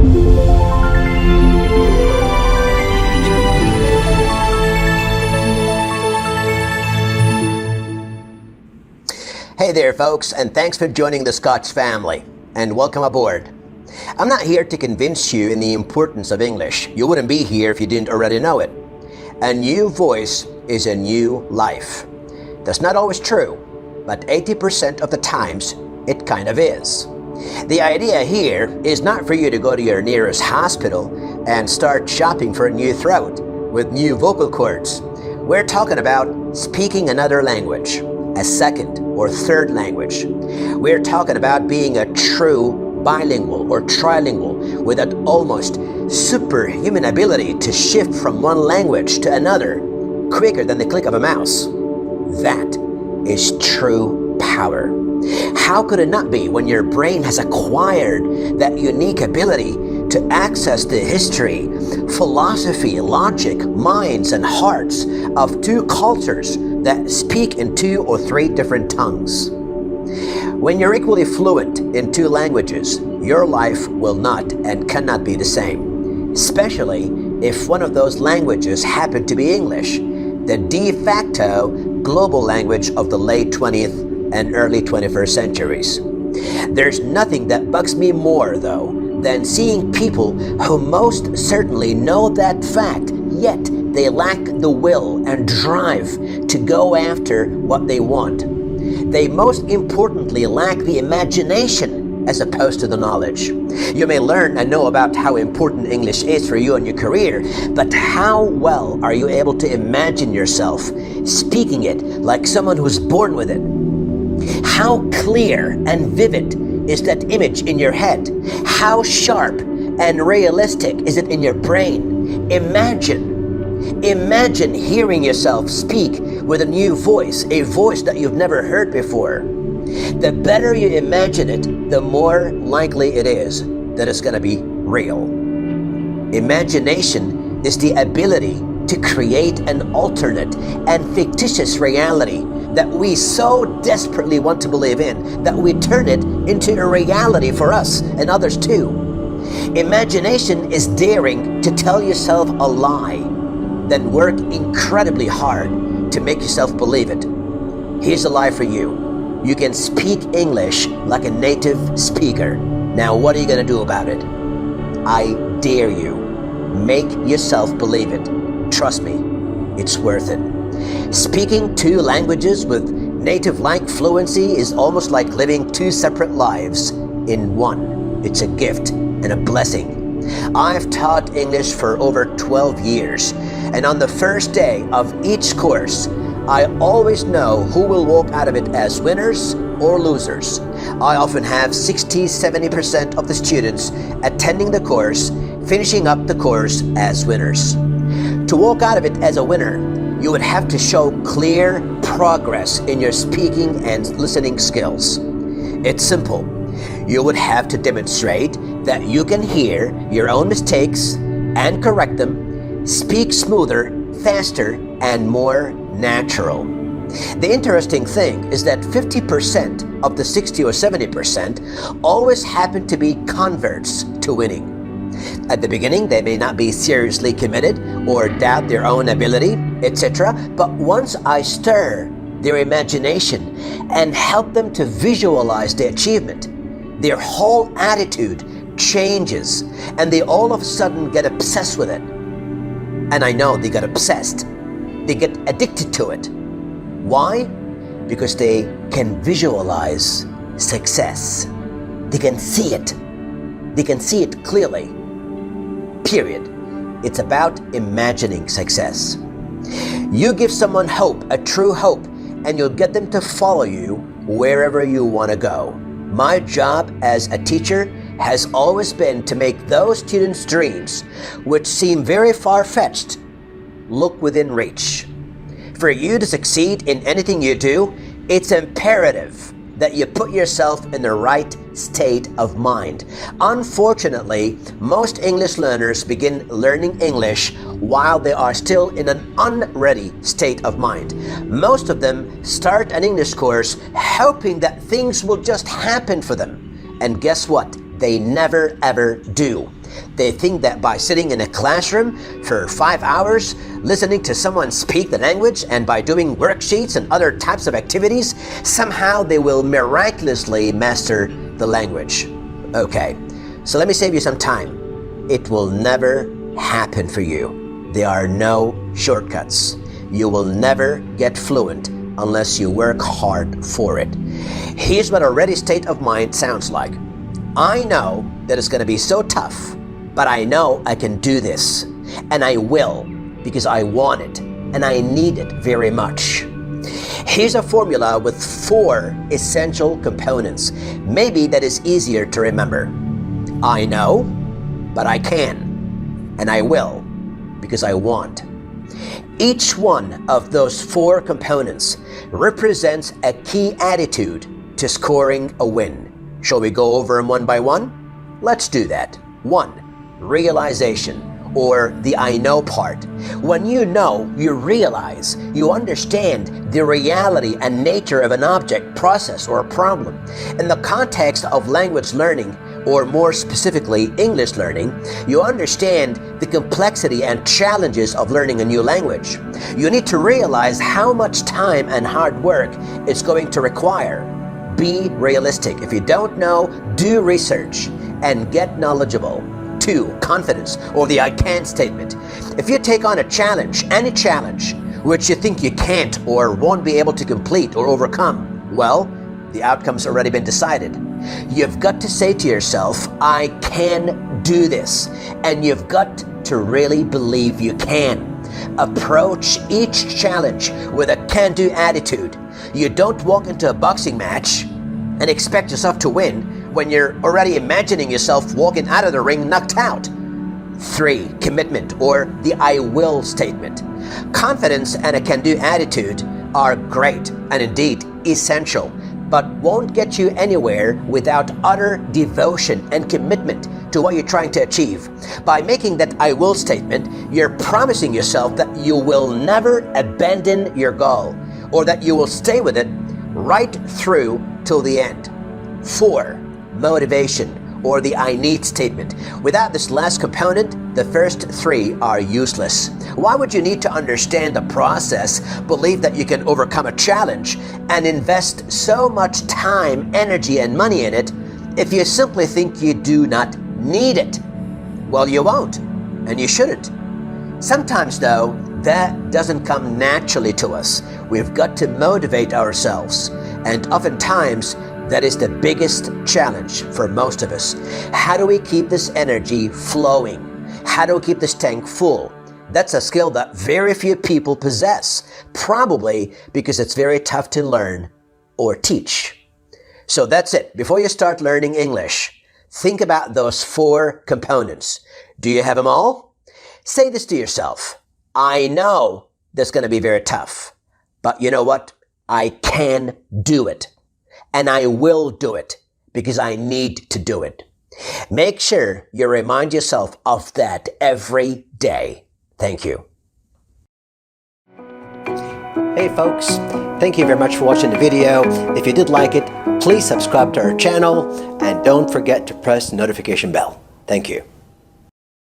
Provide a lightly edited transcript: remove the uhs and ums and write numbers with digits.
Hey there, folks, and thanks for joining the Scotch family, and welcome aboard. I'm not here to convince you in the importance of English. You wouldn't be here if you didn't already know it. A new voice is a new life. That's not always true, but 80% of the times, it kind of is. The idea here is not for you to go to your nearest hospital and start shopping for a new throat with new vocal cords. We're talking about speaking another language, a second or third language. We're talking about being a true bilingual or trilingual with that almost superhuman ability to shift from one language to another quicker than the click of a mouse. That is true power. How could it not be when your brain has acquired that unique ability to access the history, philosophy, logic, minds, and hearts of two cultures that speak in 2 or 3 different tongues? When you're equally fluent in 2 languages, your life will not and cannot be the same, especially if one of those languages happen to be English, the de facto global language of the late 20th and early 21st centuries. There's nothing that bugs me more, though, than seeing people who most certainly know that fact, yet they lack the will and drive to go after what they want. They most importantly lack the imagination as opposed to the knowledge. You may learn and know about how important English is for you and your career, but how well are you able to imagine yourself speaking it like someone who's born with it? How clear and vivid is that image in your head? How sharp and realistic is it in your brain? Imagine hearing yourself speak with a new voice, a voice that you've never heard before. The better you imagine it, the more likely it is that it's going to be real. Imagination is the ability to create an alternate and fictitious reality that we so desperately want to believe in that we turn it into a reality for us and others too. Imagination is daring to tell yourself a lie, then work incredibly hard to make yourself believe it. Here's a lie for you. You can speak English like a native speaker. Now what are you going to do about it? I dare you. Make yourself believe it. Trust me, it's worth it. Speaking 2 languages with native-like fluency is almost like living 2 separate lives in one. It's a gift and a blessing. I've taught English for over 12 years, and on the first day of each course, I always know who will walk out of it as winners or losers. I often have 60-70% of the students attending the course, finishing up the course as winners. To walk out of it as a winner, you would have to show clear progress in your speaking and listening skills. It's simple. You would have to demonstrate that you can hear your own mistakes and correct them, speak smoother, faster, and more natural. The interesting thing is that 50% of the 60 or 70% always happen to be converts to winning. At the beginning, they may not be seriously committed or doubt their own ability, etc. But once I stir their imagination and help them to visualize the achievement, their whole attitude changes and they all of a sudden get obsessed with it. And I know they get obsessed. They get addicted to it. Why? Because they can visualize success. They can see it. They can see it clearly. Period. It's about imagining success. You give someone hope, a true hope, and you'll get them to follow you wherever you want to go. My job as a teacher has always been to make those students' dreams, which seem very far-fetched, look within reach. For you to succeed in anything you do, it's imperative that you put yourself in the right state of mind. Unfortunately, most English learners begin learning English while they are still in an unready state of mind. Most of them start an English course hoping that things will just happen for them. And guess what? they never ever do. They think that by sitting in a classroom for 5 hours, listening to someone speak the language, and by doing worksheets and other types of activities, somehow they will miraculously master the language. Okay, so let me save you some time. It will never happen for you. There are no shortcuts. You will never get fluent unless you work hard for it. Here's what a ready state of mind sounds like. I know that it's going to be so tough, but I know I can do this, and I will, because I want it, and I need it very much. Here's a formula with 4 essential components. Maybe that is easier to remember. I know, but I can, and I will, because I want. Each one of those 4 components represents a key attitude to scoring a win. Shall we go over them one by one? Let's do that. 1. Realization, or the I know part. When you know, you realize, you understand the reality and nature of an object, process, or problem. In the context of language learning, or more specifically English learning, you understand the complexity and challenges of learning a new language. You need to realize how much time and hard work it's going to require. Be realistic. If you don't know, do research and get knowledgeable. 2. Confidence, or the I can statement. If you take on a challenge, any challenge, which you think you can't or won't be able to complete or overcome, well, the outcome's already been decided. You've got to say to yourself, I can do this. And you've got to really believe you can. Approach each challenge with a can-do attitude. You don't walk into a boxing match and expect yourself to win when you're already imagining yourself walking out of the ring knocked out. 3. Commitment, or the I will statement. Confidence and a can-do attitude are great and indeed essential, but won't get you anywhere without utter devotion and commitment to what you're trying to achieve. By making that I will statement, you're promising yourself that you will never abandon your goal, or that you will stay with it right through till the end. 4. Motivation, or the I need statement. Without this last component, the first 3 are useless. Why would you need to understand the process, believe that you can overcome a challenge, and invest so much time, energy, and money in it if you simply think you do not need it? Well, you won't, and you shouldn't. Sometimes, though, that doesn't come naturally to us. We've got to motivate ourselves, and oftentimes, that is the biggest challenge for most of us. How do we keep this energy flowing? How do we keep this tank full? That's a skill that very few people possess, probably because it's very tough to learn or teach. So that's it. Before you start learning English, think about those 4 components. Do you have them all? Say this to yourself. I know that's going to be very tough, but you know what? I can do it. And I will do it because I need to do it. Make sure you remind yourself of that every day. Thank you. Hey folks, thank you very much for watching the video. If you did like it, please subscribe to our channel and don't forget to press the notification bell. Thank you.